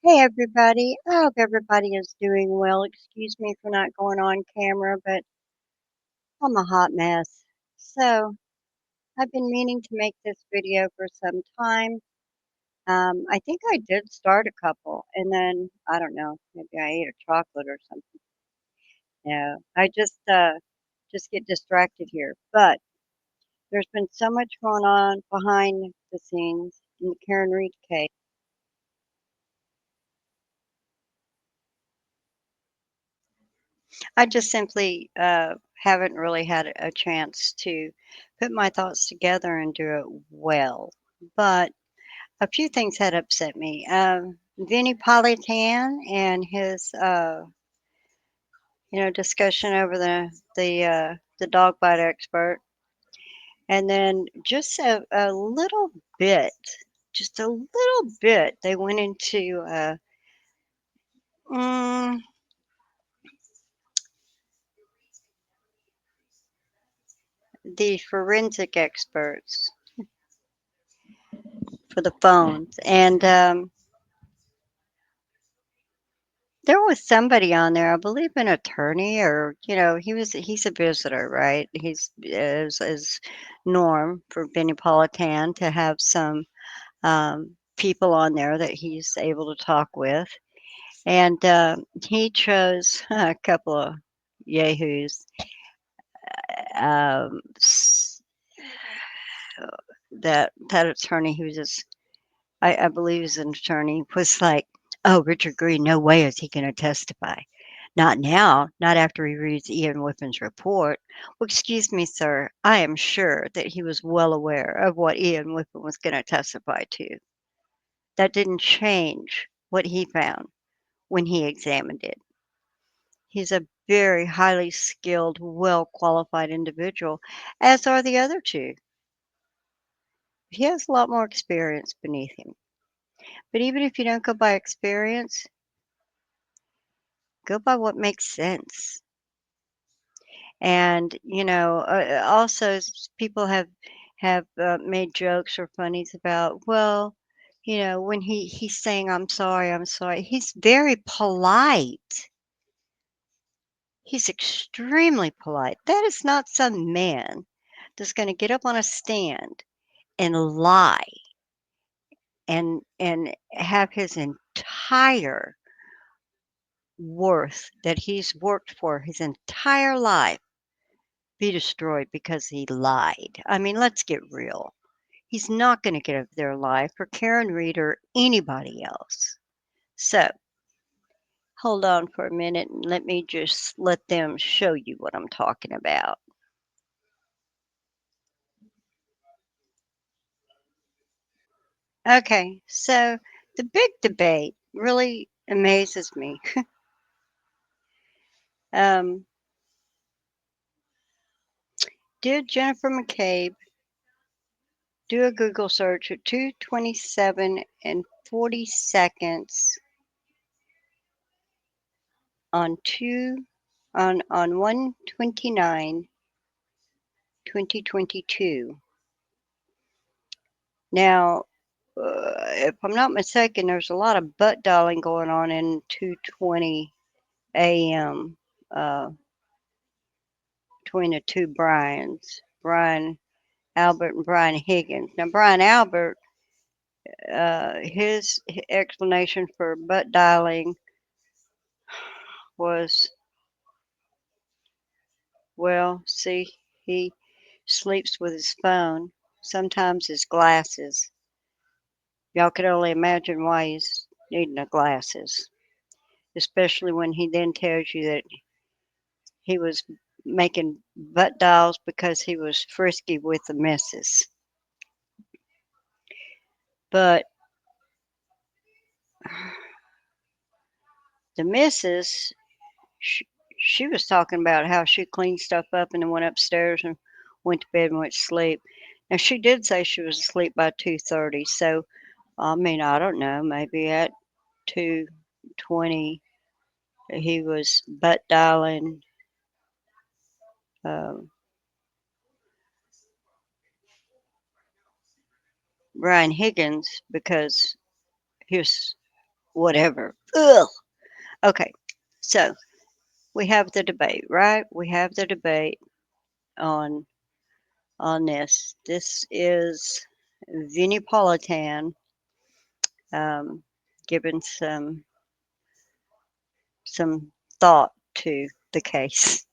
Hey everybody, I hope everybody is doing well. Excuse me for not going on camera, but I'm a hot mess. So, I've been meaning to make this video for some time. I think I did start a couple, and then, I don't know, maybe I ate a chocolate or something. No, I just get distracted here. But there's been so much going on behind the scenes in the Karen Reed case. I just simply haven't really had a chance to put my thoughts together and do it well. But a few things had upset me. Vinnie Politan and his, discussion over the dog bite expert, and then just a little bit, just a little bit, they went into mm, the forensic experts for the phones, and there was somebody on there, I believe an attorney or, he's a visitor, right? He's is norm for Benny Politan to have some people on there that he's able to talk with. And he chose a couple of yahoos. Um, s- that attorney who was just I believe is an attorney, was like, "Oh, Richard Green, no way is he gonna testify. Not now, not after he reads Ian Whiffen's report." Well, excuse me, sir, I am sure that he was well aware of what Ian Whiffen was gonna testify to. That didn't change what he found when he examined it. He's a very highly skilled, well qualified individual, as are the other 2. He has a lot more experience beneath him. But even if you don't go by experience, go by what makes sense. And, also people have made jokes or funnies about, well, when he's saying I'm sorry, he's very polite. He's extremely polite. That is not some man that's going to get up on a stand and lie and have his entire worth that he's worked for his entire life be destroyed because he lied. I mean, let's get real. He's not going to get up their life for Karen Reed or anybody else. So hold on for a minute and let me just let them show you what I'm talking about. Okay, so the big debate really amazes me. Um, did Jennifer McCabe do a Google search at 2:27 and 40 seconds on 129 2022? Now, if I'm not mistaken, there's a lot of butt dialing going on in 2:20 a.m. Uh, between the 2 Brians, Brian Albert and Brian Higgins. Now, Brian Albert, his explanation for butt dialing was, well, see, he sleeps with his phone, sometimes his glasses. Y'all can only imagine why he's needing the glasses, especially when he then tells you that he was making butt dials because he was frisky with the missus. But the missus, she, she was talking about how she cleaned stuff up and then went upstairs and went to bed and went to sleep. Now she did say she was asleep by 2:30. So I mean, I don't know. Maybe at 2:20 he was butt dialing um, Brian Higgins because he was. whatever. Ugh. Okay, so we have the debate, right? We have the debate on on this. This is Vinnie Politan um, giving some thought to the case.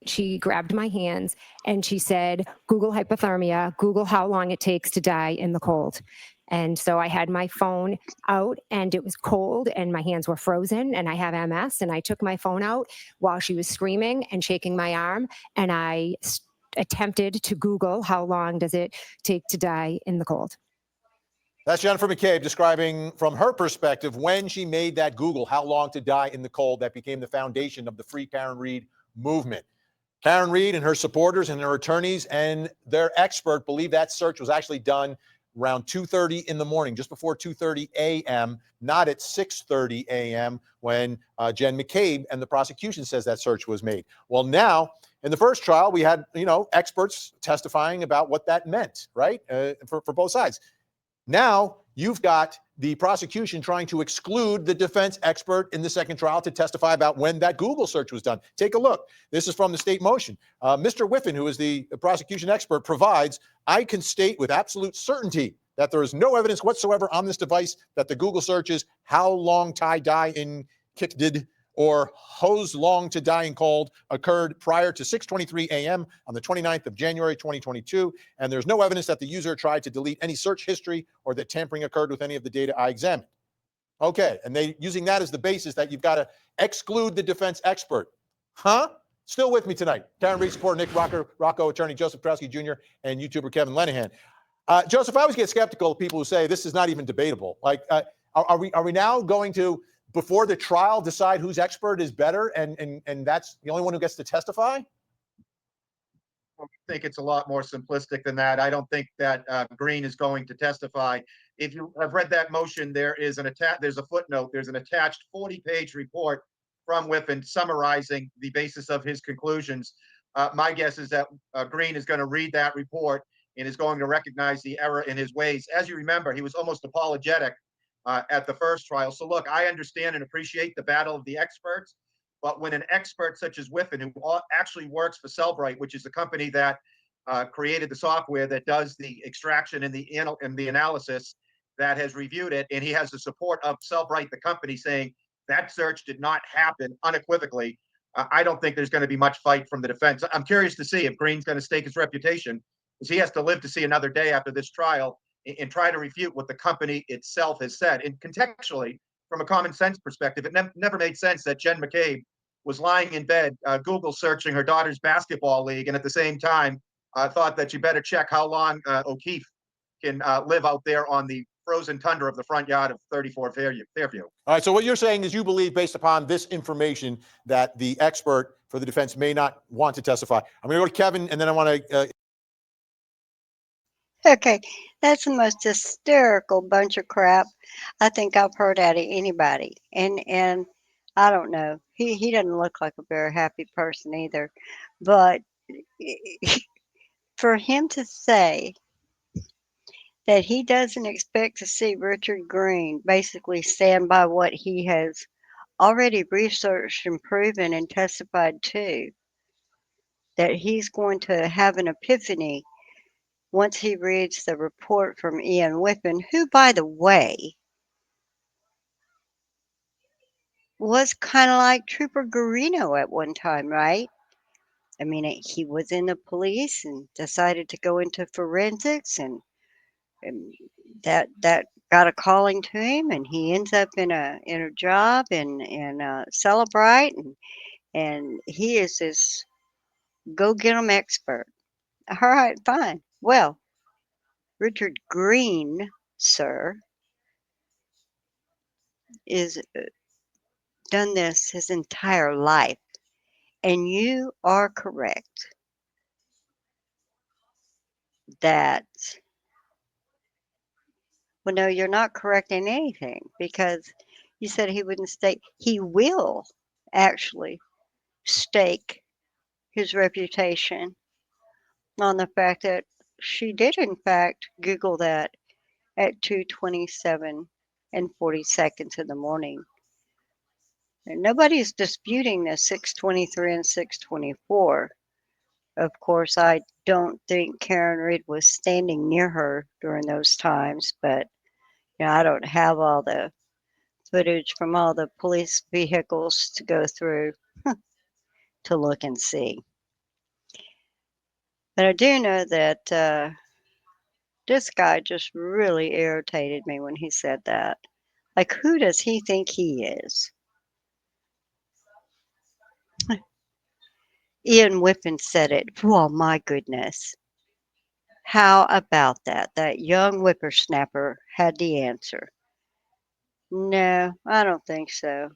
She grabbed my hands and she said, Google hypothermia, Google how long it takes to die in the cold. And so I had my phone out and it was cold and my hands were frozen and I have MS. And I took my phone out while she was screaming and shaking my arm. And I attempted to Google how long does it take to die in the cold. That's Jennifer McCabe describing from her perspective when she made that Google, how long to die in the cold, that became the foundation of the Free Karen Read movement. Karen Read and her supporters and her attorneys and their expert believe that search was actually done around 2:30 in the morning, just before 2:30 a.m., not at 6:30 a.m. when Jen McCabe and the prosecution says that search was made. Well, now in the first trial, we had experts testifying about what that meant, right, for both sides. Now you've got the prosecution trying to exclude the defense expert in the second trial to testify about when that Google search was done. Take a look. This is from the state motion. Mr. Whiffen, who is the prosecution expert, provides, I can state with absolute certainty that there is no evidence whatsoever on this device that the Google search is how long Ty die in kit did or hose long to die in cold occurred prior to 6:23 a.m. on the 29th of January, 2022. And there's no evidence that the user tried to delete any search history or that tampering occurred with any of the data I examined. Okay, and they using that as the basis that you've got to exclude the defense expert. Huh? Still with me tonight. Karen Read supporter Nick Rocco, attorney Joseph Krowski Jr., and YouTuber Kevin Lenahan. Joseph, I always get skeptical of people who say this is not even debatable. Like, are we now going to, before the trial, decide whose expert is better, and that's the only one who gets to testify? I think it's a lot more simplistic than that. I don't think that Green is going to testify. If you have read that motion, there's a footnote, there's an attached 40-page report from Whiffen summarizing the basis of his conclusions. My guess is that Green is going to read that report and is going to recognize the error in his ways. As you remember, he was almost apologetic at the first trial. So look, I understand and appreciate the battle of the experts, but when an expert such as Whiffen, who actually works for Cellbrite, which is the company that created the software that does the extraction and the analysis, that has reviewed it, and he has the support of Cellbrite, the company, saying that search did not happen unequivocally, I don't think there's going to be much fight from the defense. I'm curious to see if Green's going to stake his reputation, because he has to live to see another day after this trial and try to refute what the company itself has said. And contextually, from a common sense perspective, it never made sense that Jen McCabe was lying in bed, Google searching her daughter's basketball league, and at the same time thought that you better check how long O'Keefe can live out there on the frozen tundra of the front yard of 34 Fairview. All right, so what you're saying is you believe, based upon this information, that the expert for the defense may not want to testify. I'm going to go to Kevin, and then I want to... Okay, that's the most hysterical bunch of crap I think I've heard out of anybody. And I don't know. He doesn't look like a very happy person either. But for him to say that he doesn't expect to see Richard Green basically stand by what he has already researched and proven and testified to, that he's going to have an epiphany once he reads the report from Ian Whiffen, who, by the way, was kind of like Trooper Garino at one time, right? I mean, he was in the police and decided to go into forensics, and that got a calling to him, and he ends up in a job in Celebrite, and he is this go get 'em expert. All right, fine. Well, Richard Green, sir, is done this his entire life, and you are correct that, well, no, you're not correct in anything, because you said he wouldn't stake. He will actually stake his reputation on the fact that she did in fact Google that at 2:27 and 40 seconds in the morning. And nobody's disputing the 6:23 and 6:24. Of course, I don't think Karen Reed was standing near her during those times, but I don't have all the footage from all the police vehicles to go through to look and see. But I do know that this guy just really irritated me when he said that. Like, who does he think he is? Ian Whippen said it. Oh, my goodness. How about that? That young whippersnapper had the answer. No, I don't think so.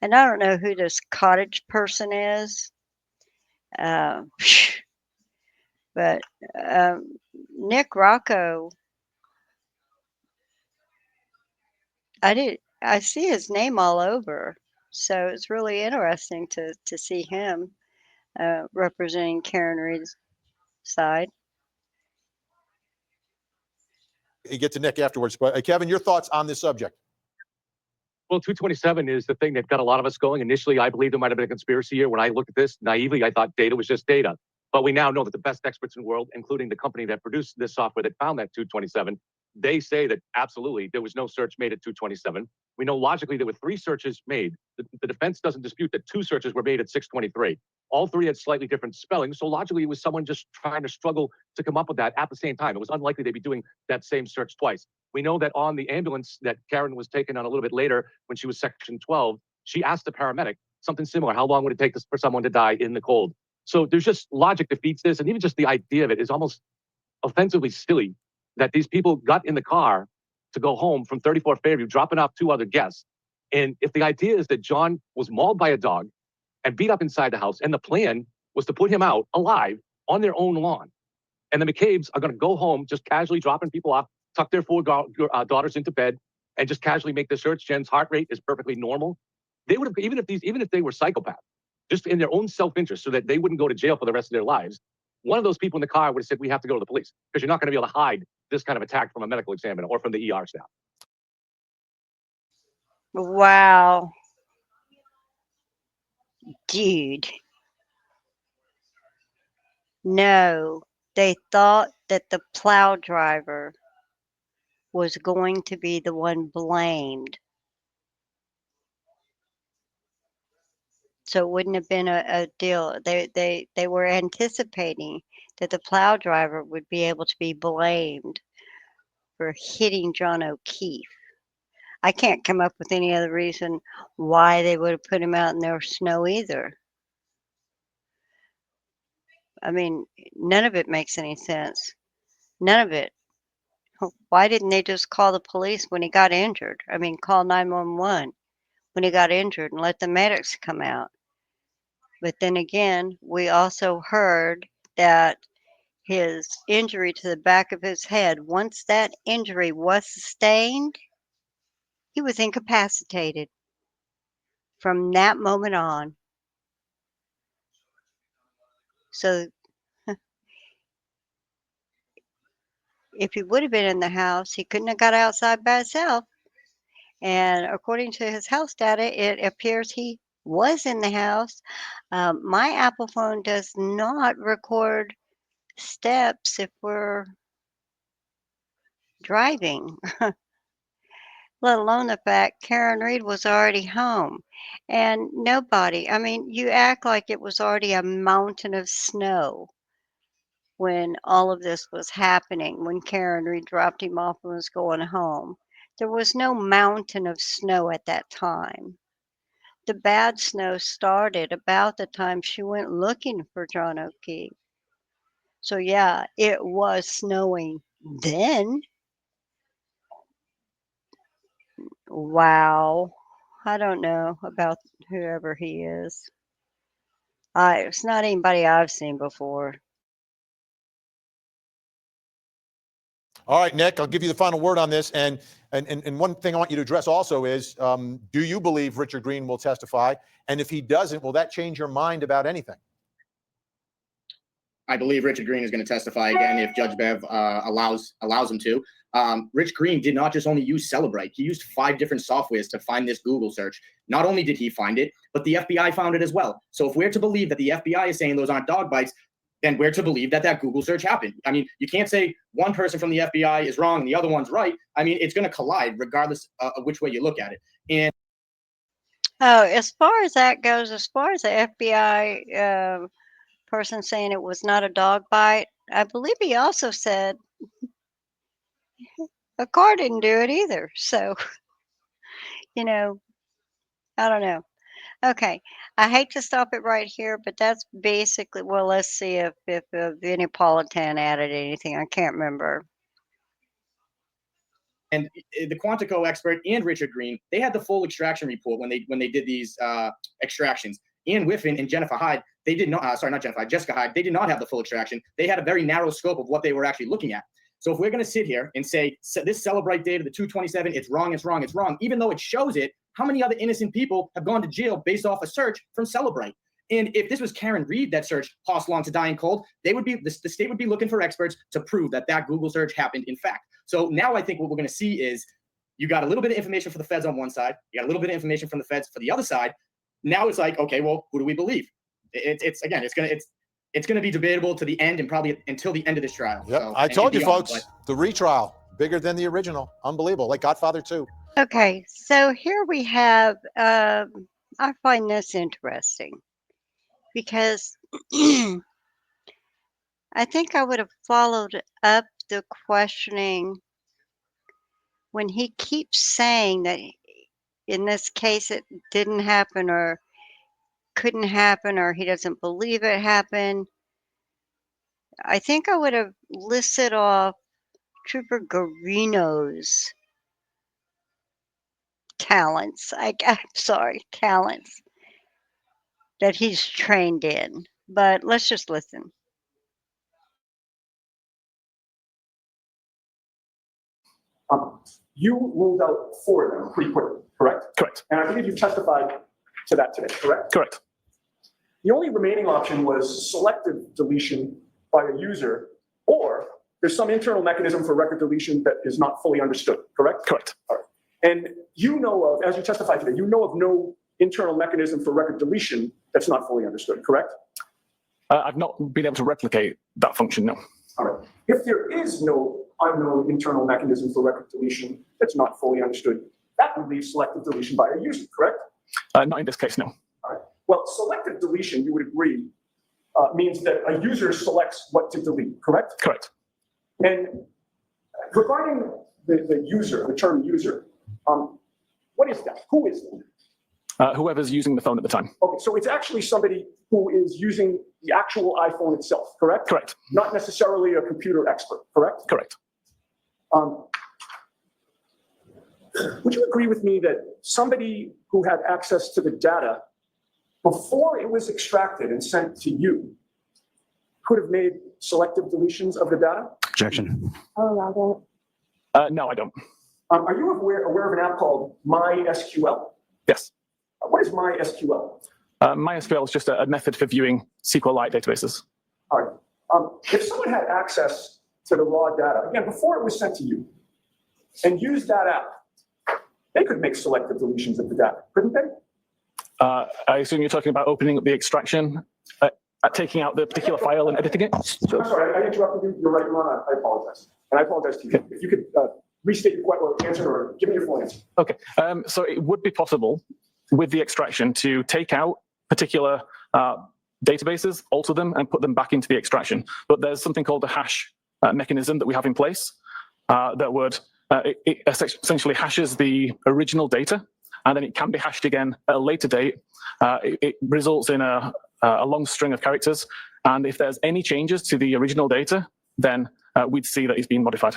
And I don't know who this cottage person is. Uh, but Nick Rocco, I see his name all over. So it's really interesting to see him representing Karen Reed's side. You get to Nick afterwards, but Kevin, your thoughts on this subject? Well, 227 is the thing that got a lot of us going. Initially, I believed there might have been a conspiracy here. When I looked at this naively, I thought data was just data. But we now know that the best experts in the world, including the company that produced this software that found that 227, they say that absolutely there was no search made at 227. We know logically there were 3 searches made. The defense doesn't dispute that 2 searches were made at 623. All 3 had slightly different spelling. So logically, it was someone just trying to struggle to come up with that at the same time. It was unlikely they'd be doing that same search twice. We know that on the ambulance that Karen was taken on a little bit later when she was section 12, she asked the paramedic something similar. How long would it take for someone to die in the cold? So there's just logic defeats this. And even just the idea of it is almost offensively silly that these people got in the car to go home from 34 Fairview, dropping off 2 other guests. And if the idea is that John was mauled by a dog and beat up inside the house, and the plan was to put him out alive on their own lawn, and the McCabe's are going to go home just casually dropping people off, tuck their 4 daughters into bed, and just casually make the search. Jen's heart rate is perfectly normal. They would have, even if they were psychopaths, just in their own self-interest, so that they wouldn't go to jail for the rest of their lives. One of those people in the car would have said, "We have to go to the police," because you're not going to be able to hide this kind of attack from a medical examiner or from the ER staff. Wow. Dude. No, they thought that the plow driver was going to be the one blamed. So it wouldn't have been a deal. They were anticipating that the plow driver would be able to be blamed for hitting John O'Keefe. I can't come up with any other reason why they would have put him out in their snow either. I mean, none of it makes any sense. None of it. Why didn't they just call the police when he got injured? I mean, call 911 when he got injured and let the medics come out. But then again, we also heard that his injury to the back of his head, once that injury was sustained, he was incapacitated from that moment on. So if he would have been in the house, he couldn't have got outside by himself. And according to his health data, it appears he was in the house. My Apple phone does not record steps if we're driving, let alone the fact Karen Reed was already home. And nobody, I mean, you act like it was already a mountain of snow when all of this was happening, when Karen Reed dropped him off and was going home. There was no mountain of snow at that time. The bad snow started about the time she went looking for John O'Keefe. So, yeah, it was snowing then. Wow. I don't know about whoever he is. It's not anybody I've seen before. All right, Nick, I'll give you the final word on this. And one thing I want you to address also is, do you believe Richard Green will testify? And if he doesn't, will that change your mind about anything? I believe Richard Green is going to testify again if Judge Bev allows him to. Rich Green did not just only use Celebrite. He used 5 different softwares to find this Google search. Not only did he find it, but the FBI found it as well. So if we're to believe that the FBI is saying those aren't dog bites, then we're to believe that that Google search happened. I mean, you can't say one person from the FBI is wrong and the other one's right. I mean, it's going to collide regardless of which way you look at it. And Oh, as far as that goes, as far as the FBI person saying it was not a dog bite, I believe he also said a car didn't do it either. So, you know, I don't know. Okay, I hate to stop it right here, but that's basically, well, let's see if Vinnie Politan added anything. I can't remember. And the Quantico expert and Richard Green, they had the full extraction report when they did these extractions. Ian Whiffen and Jennifer Hyde, they did not, sorry, not Jennifer Hyde, Jessica Hyde, they did not have the full extraction. They had a very narrow scope of what they were actually looking at. So if we're going to sit here and say, this Celebrite data, the 227, it's wrong, it's wrong, it's wrong, even though it shows it, how many other innocent people have gone to jail based off a search from Celebrite? And if this was Karen Reed that searched Hoss Long to Die in Cold, they would be the state would be looking for experts to prove that that Google search happened in fact. So now I think what we're going to see is you got a little bit of information for the feds on one side, you got a little bit of information from the feds for the other side. Now it's like, okay, well, who do we believe? It's going to be debatable to the end and probably until the end of this trial. Yep. So, I told you, beyond, folks, the retrial bigger than the original. Unbelievable, like Godfather 2. Okay, so here we have, I find this interesting because I think I would have followed up the questioning when he keeps saying that in this case it didn't happen or couldn't happen or he doesn't believe it happened. I think I would have listed off Trooper Garino's talents. I'm sorry, talents that he's trained in. But let's just listen. You ruled out 4 of them pretty quickly, correct? Correct. And I believe you testified to that today, correct? Correct. The only remaining option was selective deletion by a user, or there's some internal mechanism for record deletion that is not fully understood, correct? Correct. All right. And you know of, as you testified today, you know of no internal mechanism for record deletion that's not fully understood, correct? I've not been able to replicate that function, no. All right. If there is no unknown internal mechanism for record deletion that's not fully understood, that would leave selective deletion by a user, correct? Not in this case, no. All right. Well, selective deletion, you would agree, means that a user selects what to delete, correct? Correct. And regarding the user, the term user, what is that? Who is that? Whoever's using the phone at the time. Okay, so it's actually somebody who is using the actual iPhone itself, correct? Correct. Not necessarily a computer expert, correct? Correct. Would you agree with me that somebody who had access to the data before it was extracted and sent to you could have made selective deletions of the data? Objection. Oh, No, I don't. Are you aware of an app called MySQL? Yes. What is MySQL? MySQL is just a method for viewing SQLite databases. All right. If someone had access to the raw data, again, before it was sent to you, and used that app, they could make selective deletions of the data, couldn't they? I assume you're talking about opening up the extraction, taking out the particular file and editing it? I'm sorry, I interrupted you. You're right, Ron. I apologize. And I apologize to you. If you could restate your answer or give me your full answer. Okay. So it would be possible with the extraction to take out particular databases, alter them, and put them back into the extraction. But there's something called a hash mechanism that we have in place that would it essentially hashes the original data, and then it can be hashed again at a later date. It results in a long string of characters, and if there's any changes to the original data, then we'd see that it's been modified.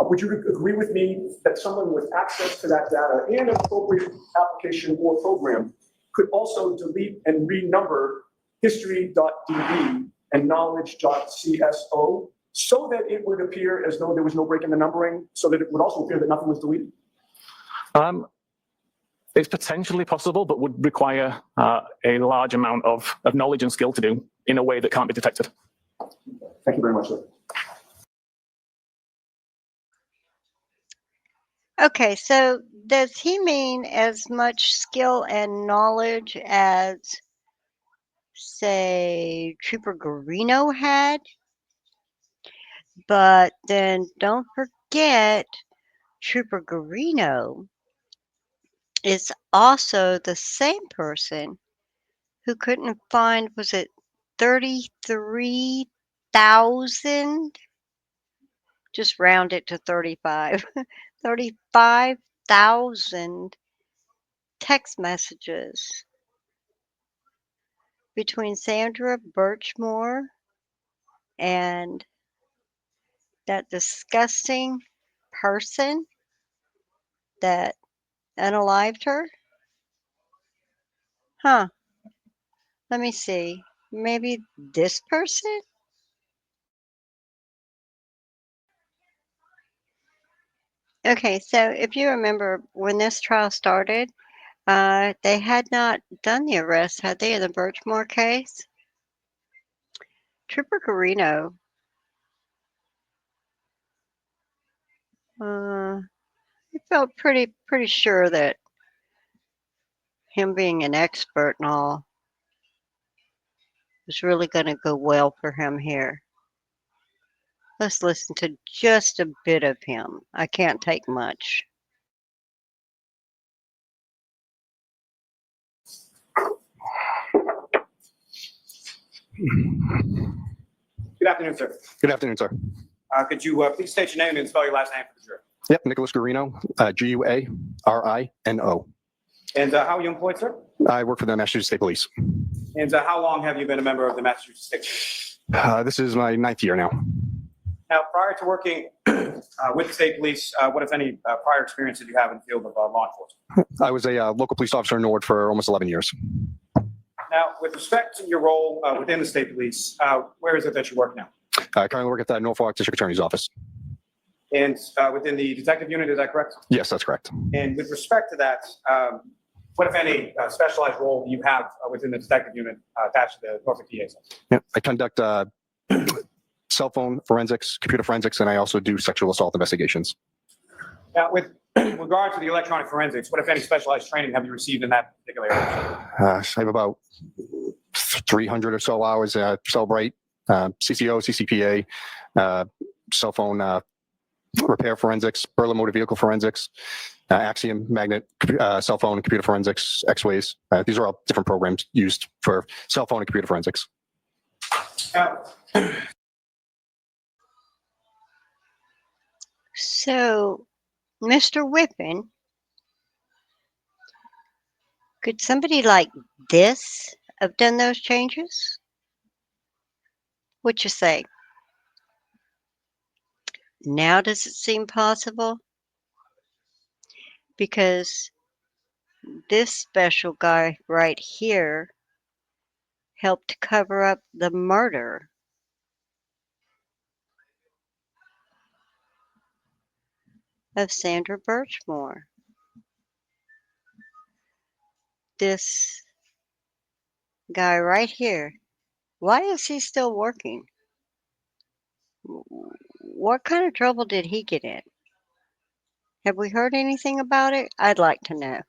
Would you agree with me that someone with access to that data and an appropriate application or program could also delete and renumber history.db and knowledge.cso so that it would appear as though there was no break in the numbering, so that it would also appear that nothing was deleted? It's potentially possible, but would require a large amount of knowledge and skill to do in a way that can't be detected. Thank you very much, sir. Okay, so does he mean as much skill and knowledge as, say, Trooper Garino had? But then don't forget, Trooper Garino is also the same person who couldn't find, was it 33,000? Just round it to 35. 35,000 text messages between Sandra Birchmore and that disgusting person that unalived her? Huh. Let me see. Maybe this person? Okay, so if you remember when this trial started, they had not done the arrest, had they, in the Birchmore case? Trooper Carino, he felt pretty sure that him being an expert and all was really going to go well for him here. Let's listen to just a bit of him. I can't take much. Good afternoon, sir. Good afternoon, sir. Could you please state your name and spell your last name for the jury? Yep, Nicholas Guarino, Guarino. And how are you employed, sir? I work for the Massachusetts State Police. And how long have you been a member of the Massachusetts State Police? This is my 9th year now. Now, prior to working with the state police, what, if any, prior experience did you have in the field of law enforcement? I was a local police officer in Norwood for almost 11 years. Now, with respect to your role within the state police, where is it that you work now? I currently work at the Norfolk District Attorney's Office. And within the detective unit, is that correct? Yes, that's correct. And with respect to that, what, if any, specialized role do you have within the detective unit attached to the Norfolk DA's? Yeah, I conduct cell phone forensics, computer forensics, and I also do sexual assault investigations. Now, with regard to the electronic forensics, what, if any, specialized training have you received in that particular area? I have about 300 or so hours Cellbrite, CCO, CCPA, cell phone repair forensics, Berlin motor vehicle forensics, Axiom magnet, cell phone and computer forensics, X-Ways. These are all different programs used for cell phone and computer forensics. So, Mr. Whippen, could somebody like this have done those changes? What you say? Now does it seem possible? Because this special guy right here helped cover up the murder of Sandra Birchmore. This guy right here, why is he still working? What kind of trouble did he get in? Have we heard anything about it? I'd like to know.